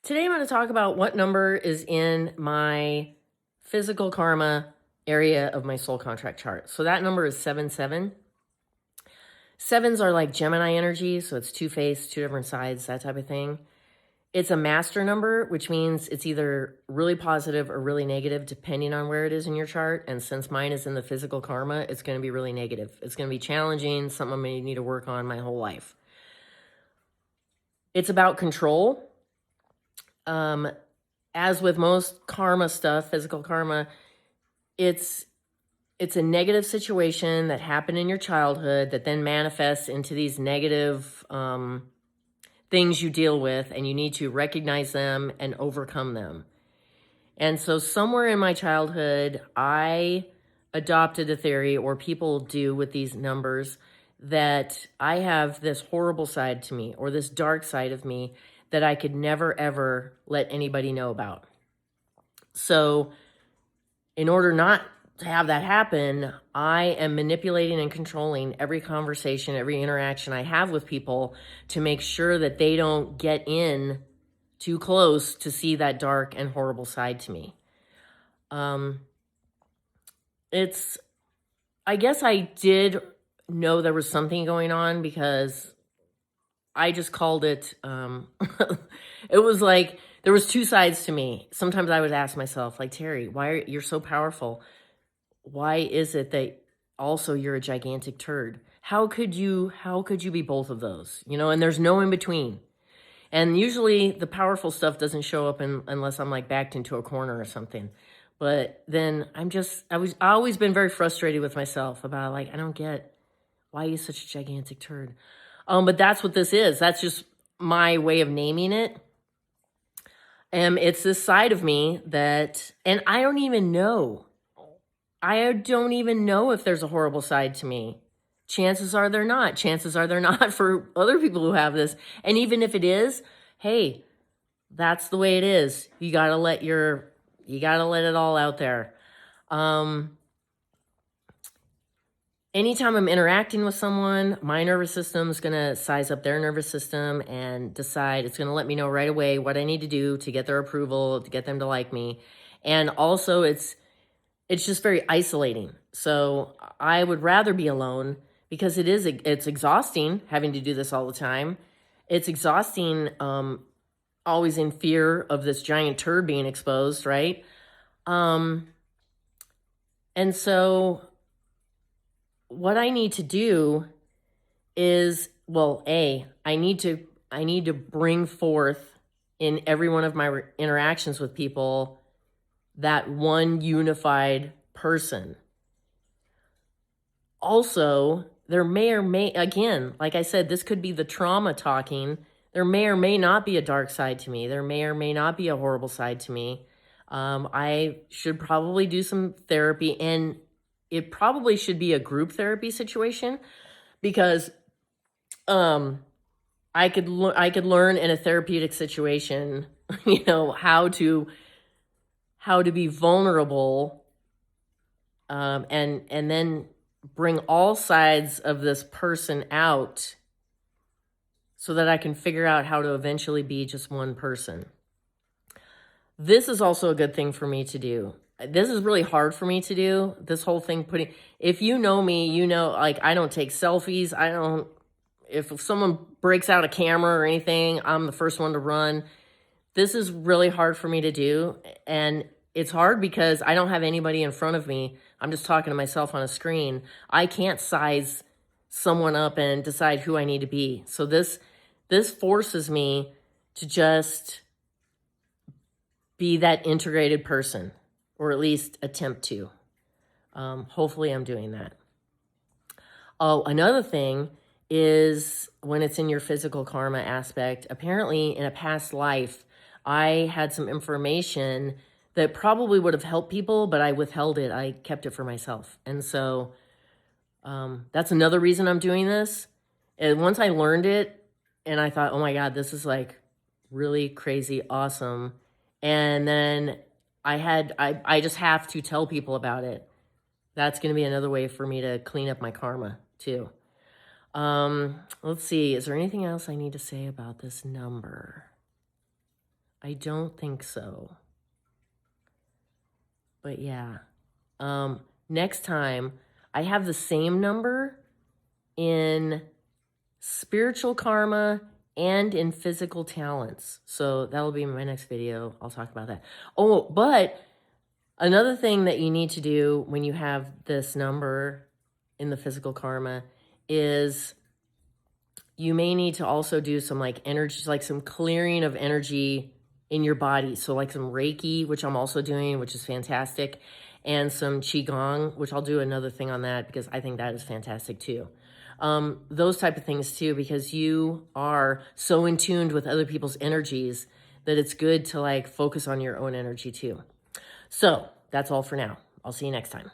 Today I'm going to talk about what number is in my physical karma area of my soul contract chart. So that number is 7-7. Sevens are like Gemini energy, so it's two-faced, two different sides, that type of thing. It's a master number, which means it's either really positive or really negative, depending on where it is in your chart. And since mine is in the physical karma, it's going to be really negative. It's going to be challenging, something I may need to work on my whole life. It's about control. As with most karma stuff, physical karma, it's a negative situation that happened in your childhood that then manifests into these negative things you deal with, and you need to recognize them and overcome them. And so somewhere in my childhood, I adopted a theory, or people do with these numbers, that I have this horrible side to me, or this dark side of me, that I could never, ever let anybody know about. So in order not to have that happen, I am manipulating and controlling every conversation, every interaction I have with people to make sure that they don't get in too close to see that dark and horrible side to me. I guess I did know there was something going on because I just called it, it was like, there was two sides to me. Sometimes I would ask myself, like, Terry, you're so powerful. Why is it that also you're a gigantic turd? How could you be both of those? And there's no in between. And usually the powerful stuff doesn't show up unless I'm like backed into a corner or something. But then I've always been very frustrated with myself about, like, I don't get why are you such a gigantic turd. But that's what this is. That's just my way of naming it. It's this side of me that, and I don't even know. I don't even know if there's a horrible side to me. Chances are they're not. Chances are they're not for other people who have this. And even if it is, hey, that's the way it is. You gotta let it all out there. Anytime I'm interacting with someone, my nervous system is going to size up their nervous system and decide, it's going to let me know right away what I need to do to get their approval, to get them to like me. And also it's just very isolating. So I would rather be alone because it's exhausting having to do this all the time. It's exhausting, always in fear of this giant turd being exposed, right? And so what I need to do is, well, I need to bring forth in every one of my interactions with people that one unified person. Also, there may, again, like I said, this could be the trauma talking. There may or may not be a dark side to me. There may or may not be a horrible side to me. I should probably do some therapy, and it probably should be a group therapy situation because I could learn in a therapeutic situation, how to be vulnerable, and then bring all sides of this person out so that I can figure out how to eventually be just one person. This is also a good thing for me to do. This is really hard for me to do, this whole thing if you know me, like, I don't take selfies. If someone breaks out a camera or anything, I'm the first one to run. This is really hard for me to do. And it's hard because I don't have anybody in front of me. I'm just talking to myself on a screen. I can't size someone up and decide who I need to be. So this forces me to just be that integrated person, or at least attempt to. Hopefully I'm doing that. Oh, another thing is when it's in your physical karma aspect, apparently in a past life, I had some information that probably would have helped people, but I withheld it. I kept it for myself. And so that's another reason I'm doing this. And once I learned it and I thought, oh my God, this is like really crazy awesome. And then I just have to tell people about it. That's going to be another way for me to clean up my karma too. Let's see. Is there anything else I need to say about this number? I don't think so. But yeah. Next time, I have the same number in spiritual karma and in physical talents. So that'll be my next video. I'll talk about that. Oh, but another thing that you need to do when you have this number in the physical karma is you may need to also do some like energy, like some clearing of energy in your body. So like some Reiki, which I'm also doing, which is fantastic, and some Qigong, which I'll do another thing on that because I think that is fantastic too. Those type of things too, because you are so in tune with other people's energies that it's good to like focus on your own energy too. So that's all for now. I'll see you next time.